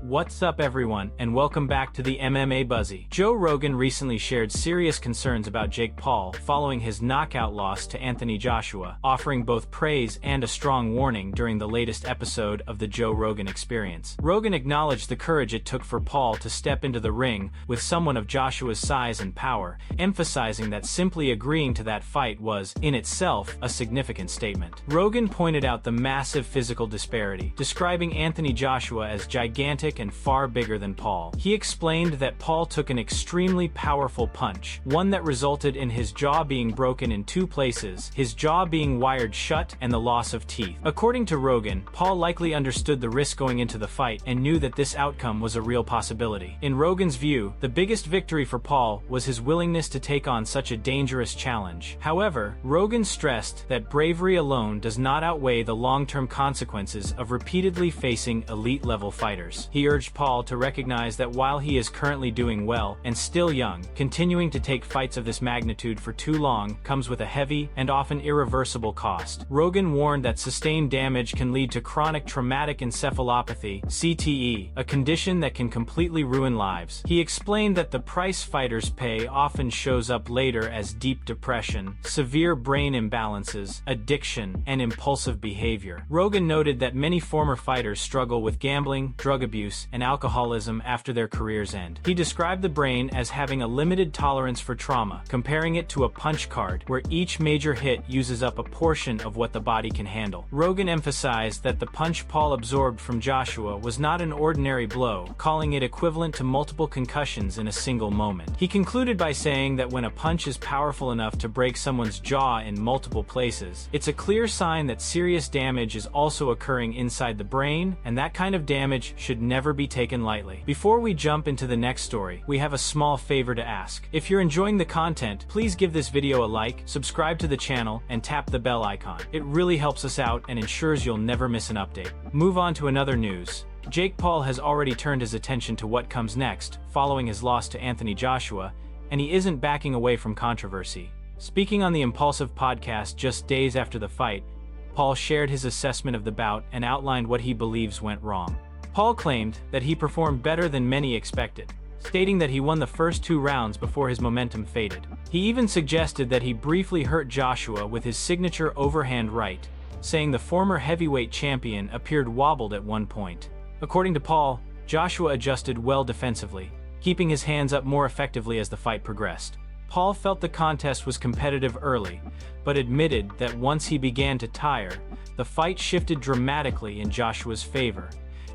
What's up everyone, and welcome back to the MMA Buzzy. Joe Rogan recently shared serious concerns about Jake Paul following his knockout loss to Anthony Joshua, offering both praise and a strong warning during the latest episode of the Joe Rogan Experience. Rogan acknowledged the courage it took for Paul to step into the ring with someone of Joshua's size and power, emphasizing that simply agreeing to that fight was, in itself, a significant statement. Rogan pointed out the massive physical disparity, describing Anthony Joshua as gigantic and far bigger than Paul. He explained that Paul took an extremely powerful punch, one that resulted in his jaw being broken in two places, his jaw being wired shut and the loss of teeth. According to Rogan, Paul likely understood the risk going into the fight and knew that this outcome was a real possibility. In Rogan's view, the biggest victory for Paul was his willingness to take on such a dangerous challenge. However, Rogan stressed that bravery alone does not outweigh the long-term consequences of repeatedly facing elite-level fighters. He urged Paul to recognize that while he is currently doing well and still young, continuing to take fights of this magnitude for too long comes with a heavy and often irreversible cost. Rogan warned that sustained damage can lead to chronic traumatic encephalopathy, CTE, a condition that can completely ruin lives. He explained that the price fighters pay often shows up later as deep depression, severe brain imbalances, addiction, and impulsive behavior. Rogan noted that many former fighters struggle with gambling, drug abuse, and alcoholism after their careers end. He described the brain as having a limited tolerance for trauma, comparing it to a punch card where each major hit uses up a portion of what the body can handle. Rogan emphasized that the punch Paul absorbed from Joshua was not an ordinary blow, calling it equivalent to multiple concussions in a single moment. He concluded by saying that when a punch is powerful enough to break someone's jaw in multiple places, it's a clear sign that serious damage is also occurring inside the brain, and that kind of damage should never be taken lightly. Before we jump into the next story, we have a small favor to ask. If you're enjoying the content, please give this video a like, subscribe to the channel, and tap the bell icon. It really helps us out and ensures you'll never miss an update. Move on to another news. Jake Paul has already turned his attention to what comes next, following his loss to Anthony Joshua, and he isn't backing away from controversy. Speaking on the Impulsive podcast just days after the fight, Paul shared his assessment of the bout and outlined what he believes went wrong. Paul claimed that he performed better than many expected, stating that he won the first 2 rounds before his momentum faded. He even suggested that he briefly hurt Joshua with his signature overhand right, saying the former heavyweight champion appeared wobbled at one point. According to Paul, Joshua adjusted well defensively, keeping his hands up more effectively as the fight progressed. Paul felt the contest was competitive early, but admitted that once he began to tire, the fight shifted dramatically in Joshua's favor,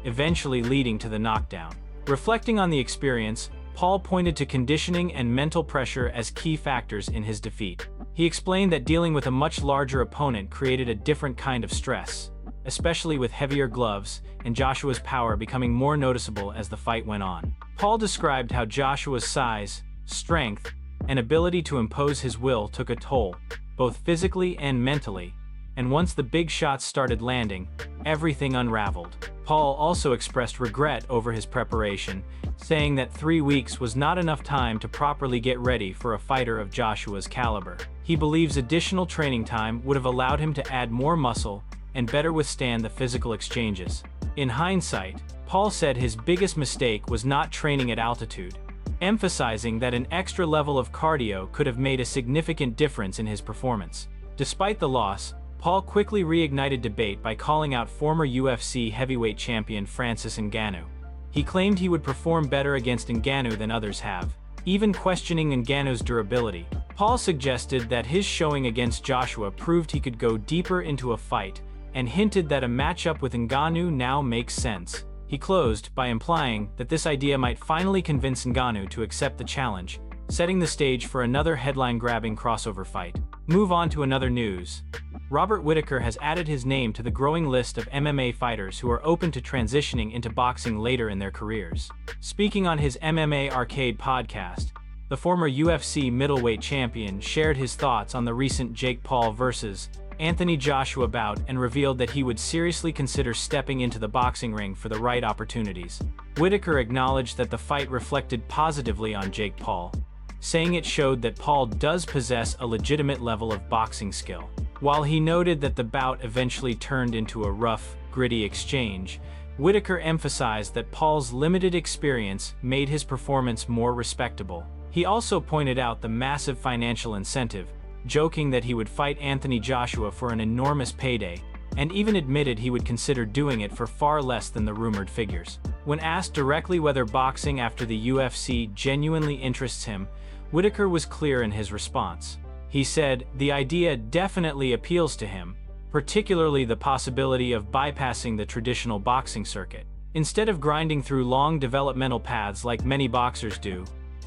eventually leading to the knockdown. Reflecting on the experience, Paul pointed to conditioning and mental pressure as key factors in his defeat. He explained that dealing with a much larger opponent created a different kind of stress, especially with heavier gloves, and Joshua's power becoming more noticeable as the fight went on. Paul described how Joshua's size, strength, and ability to impose his will took a toll, both physically and mentally, and once the big shots started landing, everything unraveled. Paul also expressed regret over his preparation, saying that 3 weeks was not enough time to properly get ready for a fighter of Joshua's caliber. He believes additional training time would have allowed him to add more muscle and better withstand the physical exchanges. In hindsight, Paul said his biggest mistake was not training at altitude, emphasizing that an extra level of cardio could have made a significant difference in his performance. Despite the loss, Paul quickly reignited debate by calling out former UFC heavyweight champion Francis Ngannou. He claimed he would perform better against Ngannou than others have, even questioning Ngannou's durability. Paul suggested that his showing against Joshua proved he could go deeper into a fight, and hinted that a matchup with Ngannou now makes sense. He closed by implying that this idea might finally convince Ngannou to accept the challenge, setting the stage for another headline-grabbing crossover fight. Move on to another news. Robert Whittaker has added his name to the growing list of MMA fighters who are open to transitioning into boxing later in their careers. Speaking on his MMA Arcade podcast, the former UFC middleweight champion shared his thoughts on the recent Jake Paul vs. Anthony Joshua bout and revealed that he would seriously consider stepping into the boxing ring for the right opportunities. Whittaker acknowledged that the fight reflected positively on Jake Paul, saying it showed that Paul does possess a legitimate level of boxing skill. While he noted that the bout eventually turned into a rough, gritty exchange, Whittaker emphasized that Paul's limited experience made his performance more respectable. He also pointed out the massive financial incentive, joking that he would fight Anthony Joshua for an enormous payday, and even admitted he would consider doing it for far less than the rumored figures. When asked directly whether boxing after the UFC genuinely interests him, Whittaker was clear in his response. He said, "The idea definitely appeals to him, particularly the possibility of bypassing the traditional boxing circuit. Instead of grinding through long developmental paths like many boxers do,"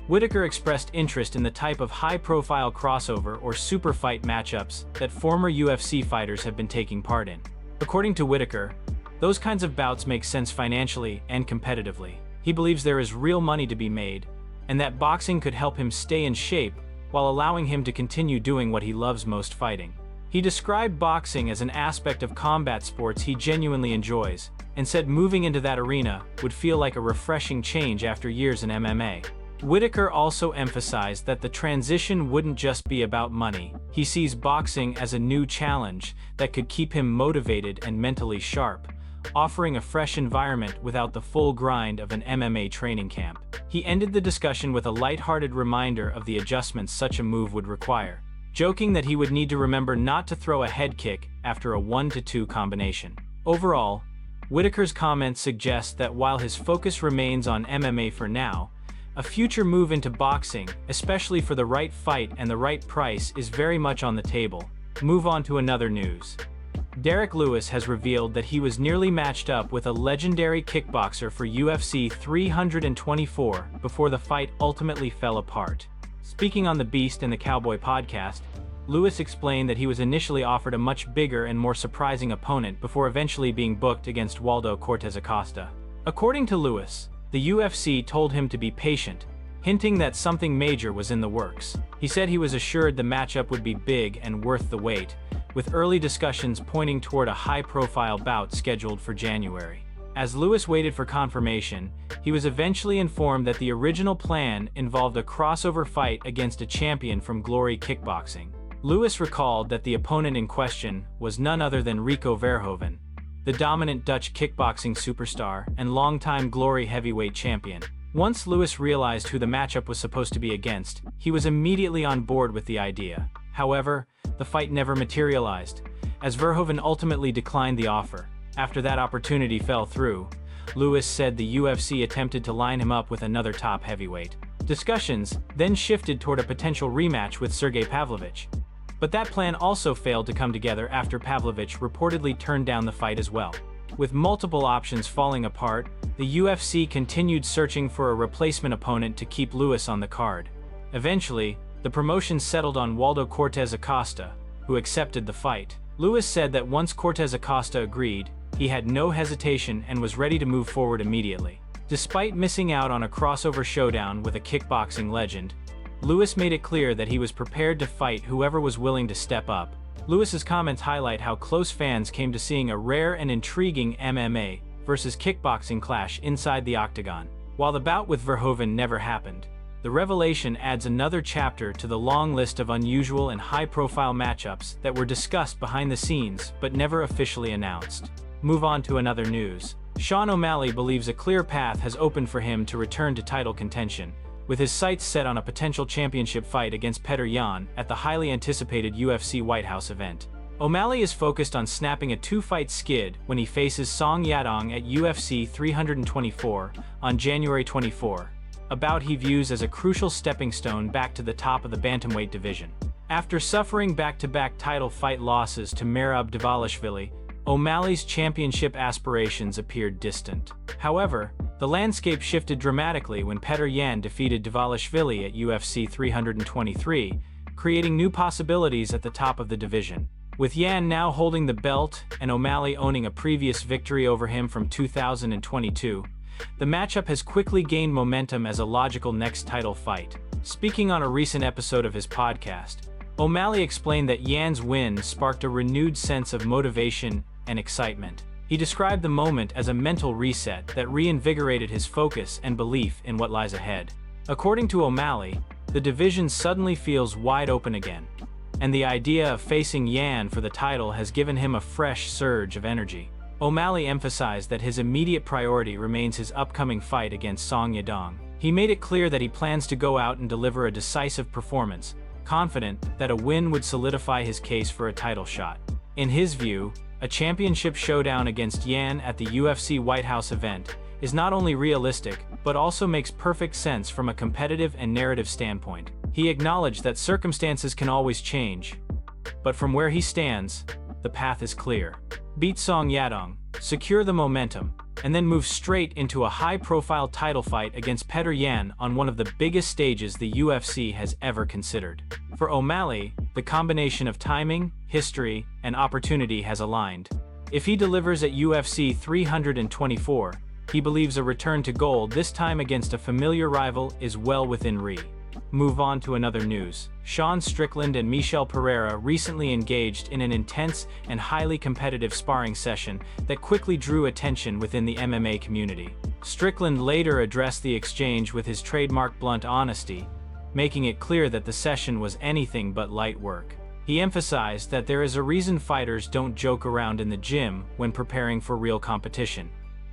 Whittaker expressed interest in the type of high-profile crossover or super fight matchups that former UFC fighters have been taking part in. According to Whittaker, those kinds of bouts make sense financially and competitively. He believes there is real money to be made, and that boxing could help him stay in shape while allowing him to continue doing what he loves most, fighting. He described boxing as an aspect of combat sports he genuinely enjoys, and said moving into that arena would feel like a refreshing change after years in MMA. Whittaker also emphasized that the transition wouldn't just be about money. He sees boxing as a new challenge that could keep him motivated and mentally sharp, offering a fresh environment without the full grind of an MMA training camp. He ended the discussion with a lighthearted reminder of the adjustments such a move would require, joking that he would need to remember not to throw a head kick after a 1-2 combination. Overall, Whittaker's comments suggest that while his focus remains on MMA for now, a future move into boxing, especially for the right fight and the right price, is very much on the table. Move on to another news. Derek Lewis has revealed that he was nearly matched up with a legendary kickboxer for UFC 324 before the fight ultimately fell apart. Speaking on the Beast and the Cowboy podcast, Lewis explained that he was initially offered a much bigger and more surprising opponent before eventually being booked against Waldo Cortez Acosta. According to Lewis, the UFC told him to be patient, hinting that something major was in the works. He said he was assured the matchup would be big and worth the wait, with early discussions pointing toward a high-profile bout scheduled for January. As Lewis waited for confirmation, he was eventually informed that the original plan involved a crossover fight against a champion from Glory Kickboxing. Lewis recalled that the opponent in question was none other than Rico Verhoeven, the dominant Dutch kickboxing superstar and longtime Glory heavyweight champion. Once Lewis realized who the matchup was supposed to be against, he was immediately on board with the idea. However, the fight never materialized, as Verhoeven ultimately declined the offer. After that opportunity fell through, Lewis said the UFC attempted to line him up with another top heavyweight. Discussions then shifted toward a potential rematch with Sergey Pavlovich, but that plan also failed to come together after Pavlovich reportedly turned down the fight as well. With multiple options falling apart, the UFC continued searching for a replacement opponent to keep Lewis on the card. Eventually, the promotion settled on Waldo Cortez Acosta, who accepted the fight. Lewis said that once Cortez Acosta agreed, he had no hesitation and was ready to move forward immediately. Despite missing out on a crossover showdown with a kickboxing legend, Lewis made it clear that he was prepared to fight whoever was willing to step up. Lewis's comments highlight how close fans came to seeing a rare and intriguing MMA versus kickboxing clash inside the octagon. While the bout with Verhoeven never happened, the revelation adds another chapter to the long list of unusual and high-profile matchups that were discussed behind the scenes but never officially announced. Move on to another news. Sean O'Malley believes a clear path has opened for him to return to title contention, with his sights set on a potential championship fight against Petr Yan at the highly anticipated UFC White House event. O'Malley is focused on snapping a 2-fight skid when he faces Song Yadong at UFC 324 on January 24, a bout he views as a crucial stepping stone back to the top of the bantamweight division. After suffering back-to-back title fight losses to Merab Dvalishvili, O'Malley's championship aspirations appeared distant. However, the landscape shifted dramatically when Petr Yan defeated Dvalishvili at UFC 323, creating new possibilities at the top of the division. With Yan now holding the belt and O'Malley owning a previous victory over him from 2022, the matchup has quickly gained momentum as a logical next title fight. Speaking on a recent episode of his podcast, O'Malley explained that Yan's win sparked a renewed sense of motivation and excitement. He described the moment as a mental reset that reinvigorated his focus and belief in what lies ahead. According to O'Malley, the division suddenly feels wide open again, and the idea of facing Yan for the title has given him a fresh surge of energy. O'Malley emphasized that his immediate priority remains his upcoming fight against Song Yadong. He made it clear that he plans to go out and deliver a decisive performance, confident that a win would solidify his case for a title shot. In his view, a championship showdown against Yan at the UFC White House event is not only realistic, but also makes perfect sense from a competitive and narrative standpoint. He acknowledged that circumstances can always change, but from where he stands, the path is clear. Beat Song Yadong, secure the momentum, and then move straight into a high-profile title fight against Petr Yan on one of the biggest stages the UFC has ever considered. For O'Malley, the combination of timing, history, and opportunity has aligned. If he delivers at UFC 324, he believes a return to gold, this time against a familiar rival, is well within reach. Move on to another news. Sean Strickland and Michel Pereira recently engaged in an intense and highly competitive sparring session that quickly drew attention within the MMA community. Strickland later addressed the exchange with his trademark blunt honesty, making it clear that the session was anything but light work. He emphasized that there is a reason fighters don't joke around in the gym when preparing for real competition,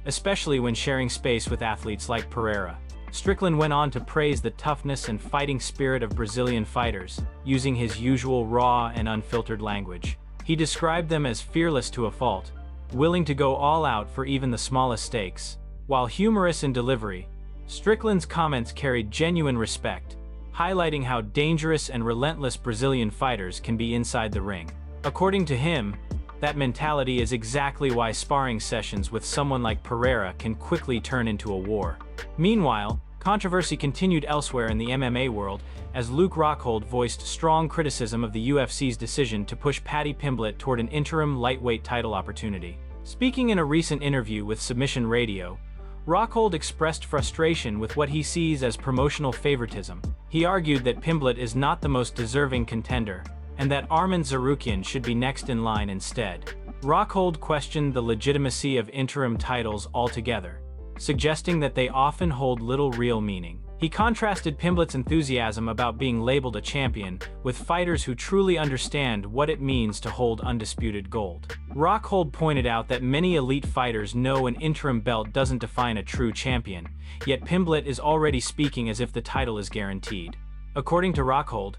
especially when sharing space with athletes like Pereira. Strickland went on to praise the toughness and fighting spirit of Brazilian fighters, using his usual raw and unfiltered language. He described them as fearless to a fault, willing to go all out for even the smallest stakes. While humorous in delivery, Strickland's comments carried genuine respect, highlighting how dangerous and relentless Brazilian fighters can be inside the ring. According to him, that mentality is exactly why sparring sessions with someone like Pereira can quickly turn into a war. Meanwhile, controversy continued elsewhere in the MMA world as Luke Rockhold voiced strong criticism of the UFC's decision to push Paddy Pimblett toward an interim lightweight title opportunity. Speaking in a recent interview with Submission Radio, Rockhold expressed frustration with what he sees as promotional favoritism. He argued that Pimblett is not the most deserving contender, and that Arman Tsarukyan should be next in line instead. Rockhold questioned the legitimacy of interim titles altogether, suggesting that they often hold little real meaning. He contrasted Pimblett's enthusiasm about being labeled a champion with fighters who truly understand what it means to hold undisputed gold. Rockhold pointed out that many elite fighters know an interim belt doesn't define a true champion, yet Pimblett is already speaking as if the title is guaranteed. According to Rockhold,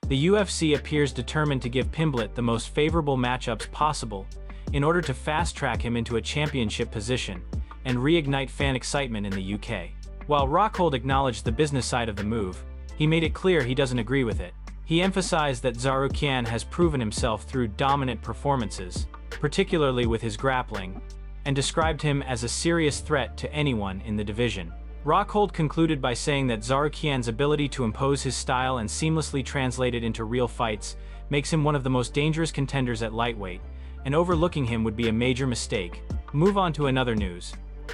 the UFC appears determined to give Pimblett the most favorable matchups possible in order to fast-track him into a championship position and reignite fan excitement in the UK. While Rockhold acknowledged the business side of the move, he made it clear he doesn't agree with it. He emphasized that Tsarukyan has proven himself through dominant performances, particularly with his grappling, and described him as a serious threat to anyone in the division. Rockhold concluded by saying that Tsarukyan's ability to impose his style and seamlessly translate it into real fights makes him one of the most dangerous contenders at lightweight, and overlooking him would be a major mistake. Move on to another news.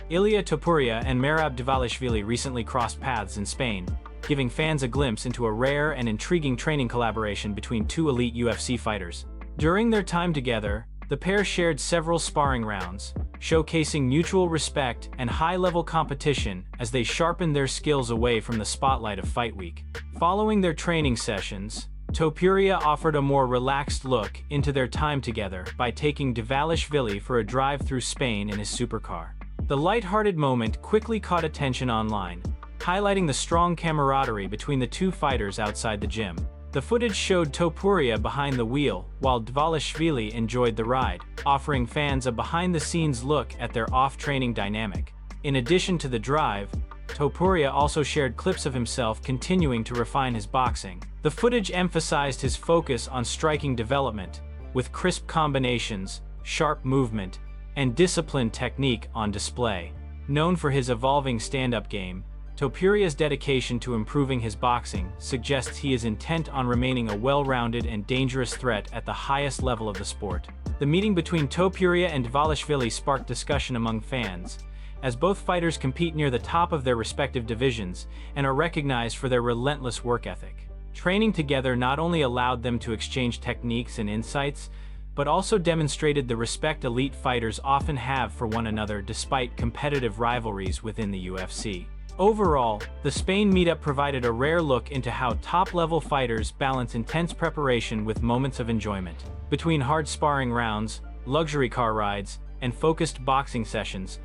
Ilia Topuria and Merab Dvalishvili recently crossed paths in Spain, giving fans a glimpse into a rare and intriguing training collaboration between two elite UFC fighters. During their time together, the pair shared several sparring rounds, showcasing mutual respect and high-level competition as they sharpened their skills away from the spotlight of Fight Week. Following their training sessions, Topuria offered a more relaxed look into their time together by taking Dvalishvili for a drive through Spain in his supercar. The lighthearted moment quickly caught attention online, highlighting the strong camaraderie between the two fighters outside the gym. The footage showed Topuria behind the wheel, while Dvalishvili enjoyed the ride, offering fans a behind-the-scenes look at their off-training dynamic. In addition to the drive, Topuria also shared clips of himself continuing to refine his boxing. The footage emphasized his focus on striking development, with crisp combinations, sharp movement, and disciplined technique on display. Known for his evolving stand-up game, Topuria's dedication to improving his boxing suggests he is intent on remaining a well-rounded and dangerous threat at the highest level of the sport. The meeting between Topuria and Dvalishvili sparked discussion among fans, as both fighters compete near the top of their respective divisions and are recognized for their relentless work ethic. Training together not only allowed them to exchange techniques and insights, but also demonstrated the respect elite fighters often have for one another despite competitive rivalries within the UFC. Overall, the Spain meetup provided a rare look into how top-level fighters balance intense preparation with moments of enjoyment. Between hard sparring rounds, luxury car rides, and focused boxing sessions,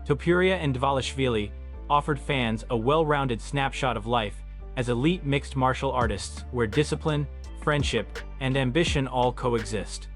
Topuria and Dvalishvili offered fans a well-rounded snapshot of life as elite mixed martial artists where discipline, friendship, and ambition all coexist.